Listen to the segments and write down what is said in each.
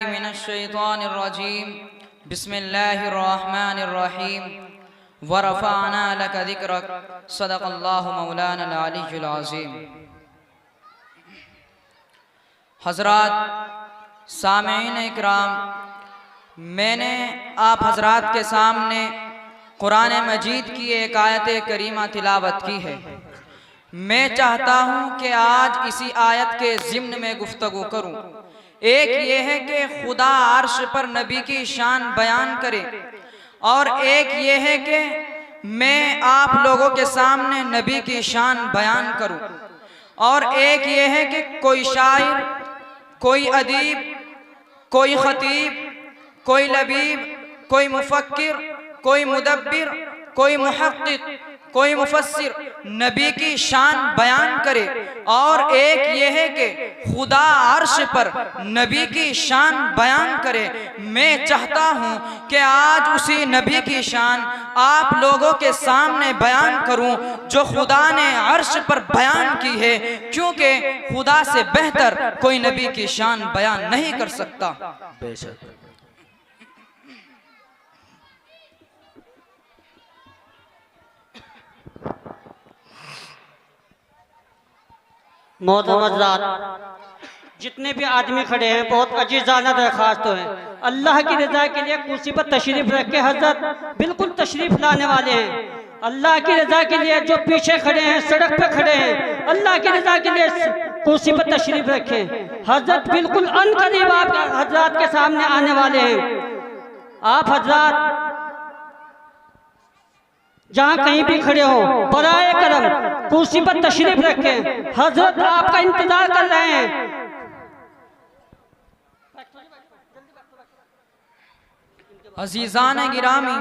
मिनश्शैतानिर्रजीम बिस्मिल्लाहिर्रहमानिर्रहीम वरफ़अना लक ज़िक्रक सदक़ल्लाहु मौलाना अल-अलीयुल अज़ीम। हज़रात सामीन इकराम, मैंने आप हज़रात के सामने कुरान मजीद की एक आयत करीमा तिलावत की है। मैं चाहता हूँ कि आज इसी आयत के ज़िम्न में गुफ्तगू करूँ। एक ये है कि खुदा अर्श पर नबी की शान बयान करे, और एक ये है कि मैं आप लोगों के सामने नबी की शान बयान करूँ, और एक ये है कि कोई शायर, कोई अदीब, कोई खतीब, कोई लबीब, कोई मुफक्किर, कोई मुदब्बिर, कोई मुहक्किक, कोई मुफस्सिर नबी की शान बयान करे, और एक ये है कि खुदा अर्श पर नबी की शान बयान करे। मैं चाहता हूँ कि आज उसी नबी की शान आप लोगों के सामने बयान करूँ जो खुदा ने अर्श पर बयान की है, क्योंकि खुदा से बेहतर कोई नबी की शान बयान नहीं कर सकता। बेशक मोहतरम हज़रात, जितने भी आदमी खड़े हैं, बहुत अजीज़ाना दरख्वास्त तो है, अल्लाह की रज़ा के लिए कुर्सी पर तशरीफ़ रख के हज़रत बिल्कुल तशरीफ़ लाने वाले हैं। अल्लाह की रज़ा के लिए जो पीछे खड़े हैं, सड़क पे खड़े हैं, अल्लाह की रज़ा के लिए कुर्सी पर तशरीफ़ रखें। हज़रत बिल्कुल अनकरीब आप हज़रात के सामने आने वाले हैं। आप हज़रात जहाँ कहीं भी खड़े हो, बराए करम कुर्सी पर तशरीफ रखें। हजरत आपका इंतजार कर रहे हैं। अजीज़ान गिरामी,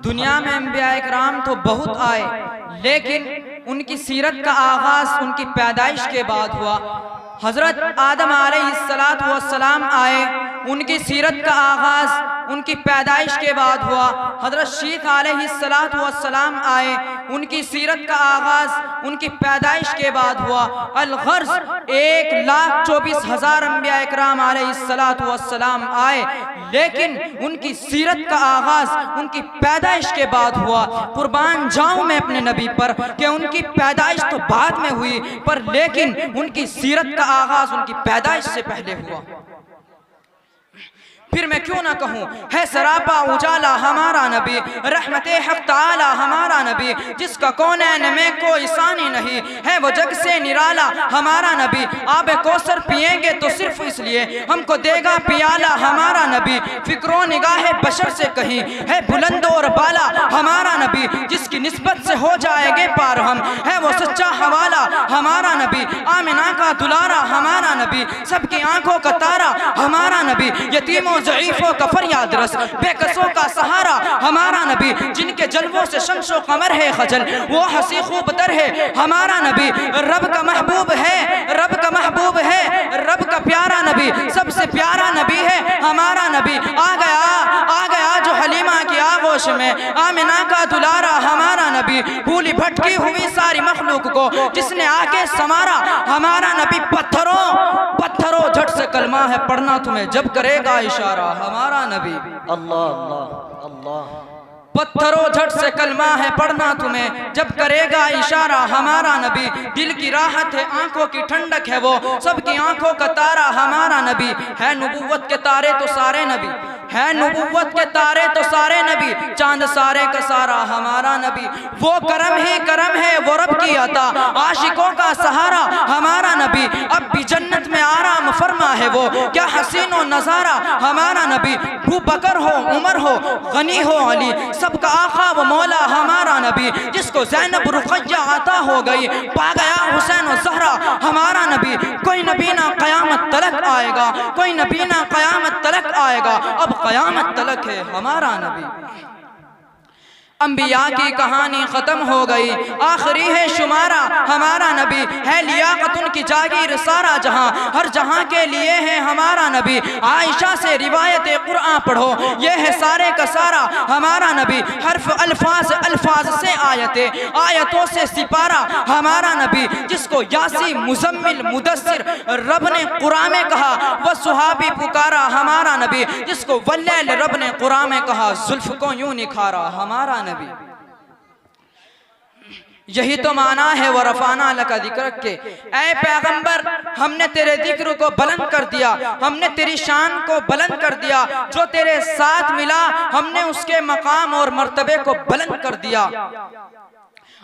दुनिया में अंबिया इकराम तो बहुत आए, लेकिन उनकी सीरत का आगाज उनकी पैदाइश के बाद हुआ। हजरत आदम अलैहिस्सलातु वस्सलाम आए, उनकी सीरत का आगाज उनकी पैदाइश के बाद हुआ। हजरत शीख अलैहिस्सलातु वस्सलाम आए, उनकी सीरत का आगाज उनकी पैदाइश के बाद हुआ। अल-गर्ज़ 1,24,000 अंबिया इकराम अलैहिस्सलातु वस्सलाम आए, लेकिन उनकी सीरत का आगाज उनकी पैदाइश के बाद हुआ। कुर्बान जाऊं मैं अपने नबी पर कि उनकी पैदाइश तो बाद में हुई, पर लेकिन उनकी सीरत का आगाज उनकी पैदाइश से पहले हुआ। फिर मैं क्यों ना कहूँ, है सरापा उजाला हमारा नबी, रहमते हक ताला हमारा नबी, जिसका कौनैन में कोई सानी नहीं, है वो जग से निराला हमारा नबी। आब कौसर पिएंगे तो सिर्फ इसलिए हमको देगा पियाला हमारा नबी। फिक्रो निगाहे बशर से कहीं है बुलंद और बाला हमारा नबी, जिसकी निस्बत से हो जाएंगे पार हम, है वो सच्चा हवाला हमारा नबी। आमिना का दुलारा हमारा नबी, सबकी आंखों का तारा हमारा नबी। यतीमों ज़ईफ़ों का फरियाद रस, बेकसों का सहारा हमारा नबी, जिनके जलवों से शम्सो कमर है खजल, वो हंसी खूब तर है हमारा नबी। रब का महबूब है, रब का महबूब है, रब का प्यारा नबी, सबसे प्यारा नबी है हमारा नबी। आ गया जो हलीमा की आगोश में, आमिना का दुलारा हमारा नबी। भूली भटकी हुई सारी मखलूक को जिसने आके समारा हमारा नबी। पत्थरों झट से कलमा है पढ़ना तुम्हें जब करेगा इशारा हमारा नबी। अल्लाह अल्लाह अल्लाह। पत्थरों झट से कलमा है पढ़ना तुम्हें जब करेगा इशारा हमारा नबी। दिल की राहत है, आंखों की ठंडक है, वो सबकी आंखों का तारा हमारा नबी। है नबूवत के तारे तो सारे नबी, है नबूवत के तारे तो सारे नबी, चांद सारे का सारा हमारा नबी। वो करम ही करम है, वो रब की अता, आशिकों का सहारा हमारा नबी। अब भी जन्नत में आराम फरमा है वो, क्या हसीनो नजारा हमारा नबी। अबू बकर हो, उमर हो, गनी हो, अली, सबका आका वो मौला हमारा नबी। जिसको ज़ैनब रुक़य्या अता हो गई, पा गया हुसैन और ज़हरा हमारा नबी। कोई नबी ना क़यामत तलक आएगा, कोई नबी ना क़यामत तलक आएगा, अब क़यामत तलक है हमारा नबी। अंबिया की कहानी खत्म हो गई, आखिरी है शुमारा हमारा नबी है, लियाकत उनकी जागीर सारा जहां, हर जहां के लिए है हमारा नबी। आयशा से रिवायत कुरान पढ़ो, ये है सारे का सारा हमारा नबी। हर्फ अल्फाज अल्फाज से आयतें, आयतों से सिपारा हमारा नबी। जिसको यासी मुजम्मिल मुदस्सिर रब ने कुरान में कहा, वह सुहाबी पुकारा हमारा नबी। जिसको वल्लैल रब ने कुरान में कहा, जुल्फ को यूं निखारा हमारा नबी। यही तो माना है व रफाना लका जिक्र के, ऐ पैगंबर हमने तेरे जिक्र को बुलंद कर दिया, हमने तेरी शान को बुलंद कर दिया। जो तेरे साथ मिला हमने उसके मकाम और मर्तबे को बुलंद कर दिया।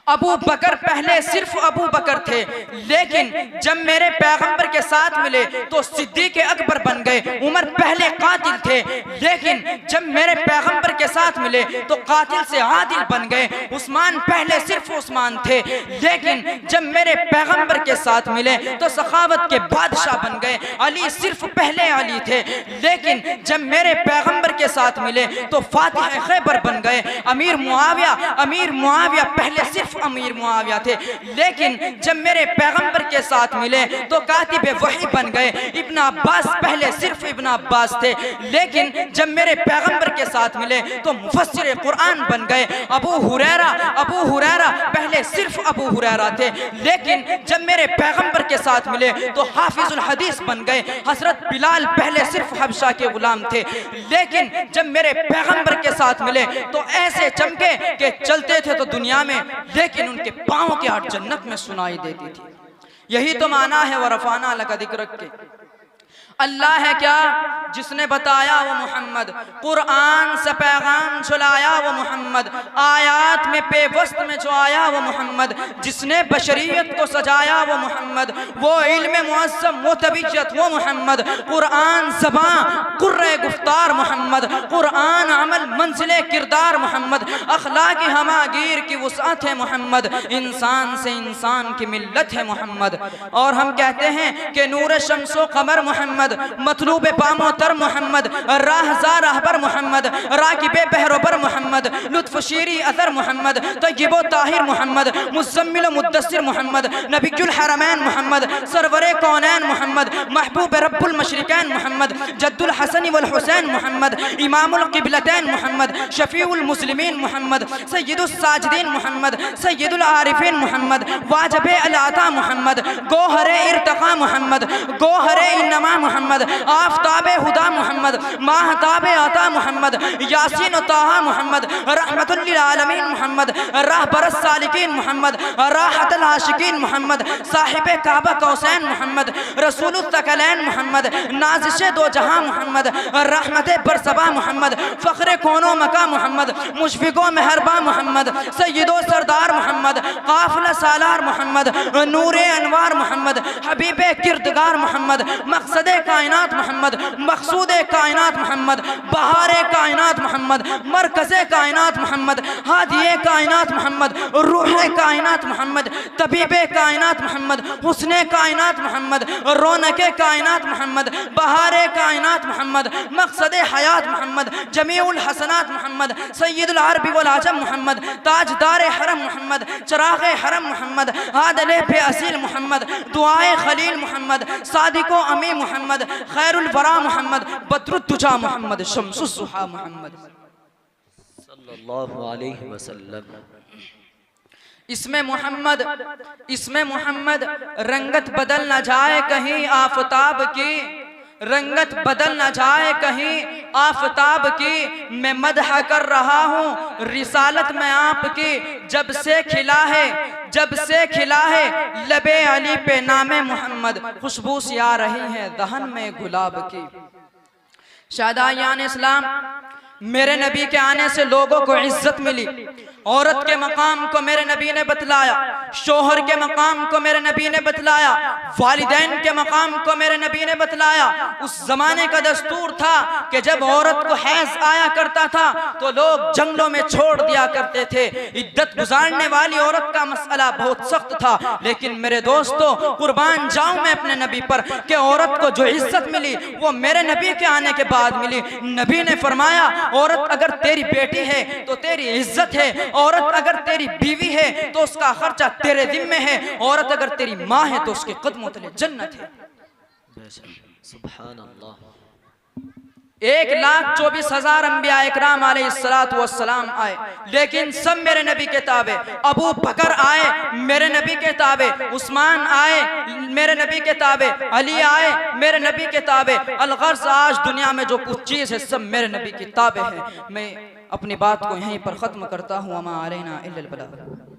अबू बकर पहले सिर्फ अबू बकर थे, लेकिन जब मेरे पैगंबर के साथ मिले तो सिद्दीक अकबर बन गए। उमर पहले कातिल थे, लेकिन जब मेरे पैगंबर के साथ मिले तो कातिल से आदिल बन गए। उस्मान पहले सिर्फ उस्मान थे, लेकिन जब मेरे पैगंबर के साथ मिले तो सखावत के बादशाह बन गए। अली सिर्फ पहले अली थे, लेकिन जब मेरे पैगंबर के साथ मिले तो फातिह खैबर बन गए। अमीर मुआविया पहले सिर्फ अमीर मुआविया थे, लेकिन जब मेरे पैगंबर के साथ मिले तो कातिब वही बन गए। इब्न अब्बास पहले सिर्फ इब्न अब्बास थे, लेकिन जब मेरे पैगंबर के साथ मिले तो मुफस्सिर कुरान बन गए। अबू हुरैरा पहले सिर्फ अबू हुरैरा थे, लेकिन जब मेरे पैगंबर के साथ मिले तो हाफिजुल हदीस बन गए। हजरत बिलाल पहले सिर्फ हबशा के गुलाम थे, लेकिन जब मेरे पैगंबर के साथ मिले तो ऐसे चमके कि चलते थे तो दुनिया में, लेकिन उनके पांव की हट जन्नत में सुनाई देती थी। यही तो माना है वरफाना लका जिक्र के। अल्लाह है क्या जिसने बताया वो मोहम्मद, कुरान से पैगाम चलाया वो मोहम्मद, आयात में पेवस्त में जो आया वो मोहम्मद, जिसने बशरियत को सजाया वो मोहम्मद, वो इल्म मुअज़्ज़म वो तबीयत वो मोहम्मद, कुरान ज़बान कुर्रे गुफ्तार मोहम्मद, कुरान अमल मंजिले किरदार मोहम्मद, अखलाक हमागीर की वुसअत है मोहम्मद, इंसान से इंसान की मिल्लत है मोहम्मद। और हम कहते हैं कि नूर शम्सो कमर मोहम्मद, मतलूब पामो तर मोहम्मद, राहज़ार रहबर मोहम्मद, राकिबे बहरोबर मोहम्मद, लुत्फ शीरी अतर मोहम्मद, तय्यबो ताहिर मोहम्मद, मुज़म्मिल मुद्दस्सिर मोहम्मद, नबीजुल हरमैन मोहम्मद, सरवरे कौनैन मोहम्मद, महबूब रब्बुल मशरिकैन मोहम्मद, जद्दुल हसन वल हुसैन मोहम्मद, इमामुल क़िबलतैन मोहम्मद, शफीउल मुस्लिमीन मोहम्मद, सय्यदुस साजिदीन मोहम्मद, सय्यदुल आरिफीन मोहम्मद, वाजिबे अल अता मोहम्मद, गोहरे इर्तिक़ा मोहम्मद, गोहरे इन्नमा मोहम्मद, आफ़ताबे हुदा मोहम्मद, माहताबे अता मोहम्मद, यासीन ताहा मोहम्मद, रहमतुल लिल आलमीन मोहम्मद, रहबरस सालिकीन मोहम्मद, राहतुल आशिकीन मोहम्मद, साहिबे काबा कौसैन मोहम्मद, रसूलुत तकलैन मोहम्मद, नाज़िशे दो जहां मोहम्मद, रहमते बरसबा मोहम्मद, फ़ख्रे कोनो मका मोहम्मद, मुशफ़िक़ो मेहरबा मोहम्मद, सय्यदो सरदार मोहम्मद, काफ़िला सालार मोहम्मद, नूरे अनवार मोहम्मद, हबीबे किरदगार मोहम्मद, मक़सदे कायनात मोहम्मद, मक़सूदे कायनात मोहम्मद, बहारे कायनात मोहम्मद, मरकज़े कायनात मोहम्मद, हादिये कायनात मोहम्मद, रूहे कायनात मोहम्मद, तबीबे कायनात मोहम्मद, हुस्ने कायनात मोहम्मद, रौनके कायनात मोहम्मद, बहारे कायनात मोहम्मद, मक़सदे हयात मोहम्मद, जमीउल हसनात मोहम्मद, सय्यदुल अरबी वल आजम मोहम्मद, ताजदार हरम मोहम्मद, चराग़े हरम मोहम्मद, आदले पे असील मोहम्मद, दुआए खलील मोहम्मद, सादिको अमी मोहम्मद, खैरुल वरा मोहम्मद, बद्रुद्दुजा मोहम्मद, शम्सुज़ ज़ुहा मोहम्मद सल्लल्लाहु अलैहि वसल्लम। इसमें मोहम्मद रंगत बदल न जाए कहीं आफताब की, रंगत बदल न जाए कहीं आफताब की, मैं मदह कर रहा हूँ रिसालत में आपकी, जब से खिला है लबे अली पे नामे मोहम्मद, खुशबू सी आ रही है दहन में गुलाब की। शादायान इस्लाम, मेरे नबी के आने से लोगों को इज्जत मिली औरत के मकाम को मेरे नबी ने बतलाया, शोहर के मकाम को मेरे नबी ने बतलाया, वालिदैन के मकाम को मेरे नबी ने बतलाया। उस जमाने का दस्तूर था कि जब औरत को हैज आया करता था तो लोग जंगलों में छोड़ दिया करते थे। इद्दत गुजारने वाली औरत का मसला बहुत सख्त था, लेकिन मेरे दोस्तों कुर्बान जाऊं मैं अपने नबी पर कि औरत को जो इज्जत मिली वो मेरे नबी के आने के बाद मिली। नबी ने फरमाया औरत अगर तेरी बेटी है तो तेरी इज्जत है, औरत अगर तेरी बीवी है तो उसका खर्चा तेरे जिम्मे है, औरत अगर तेरी माँ है तो उसके कदमों तले जन्नत है। सुभान अल्लाह। 1,24,000 अंबिया इकराम अलैहिस्सलातु वस्सलाम आए, लेकिन सब मेरे नबी के ताबे। अबू बकर आए मेरे नबी के ताबे, उस्मान आए मेरे नबी के ताबे, अली आए मेरे नबी के ताबे। अलगर्ज आज दुनिया में जो कुछ चीज़ है सब मेरे नबी के ताबे है। मैं अपनी बात को यहीं पर ख़त्म करता हूँ। अमा अलैना इल्लल बलाग।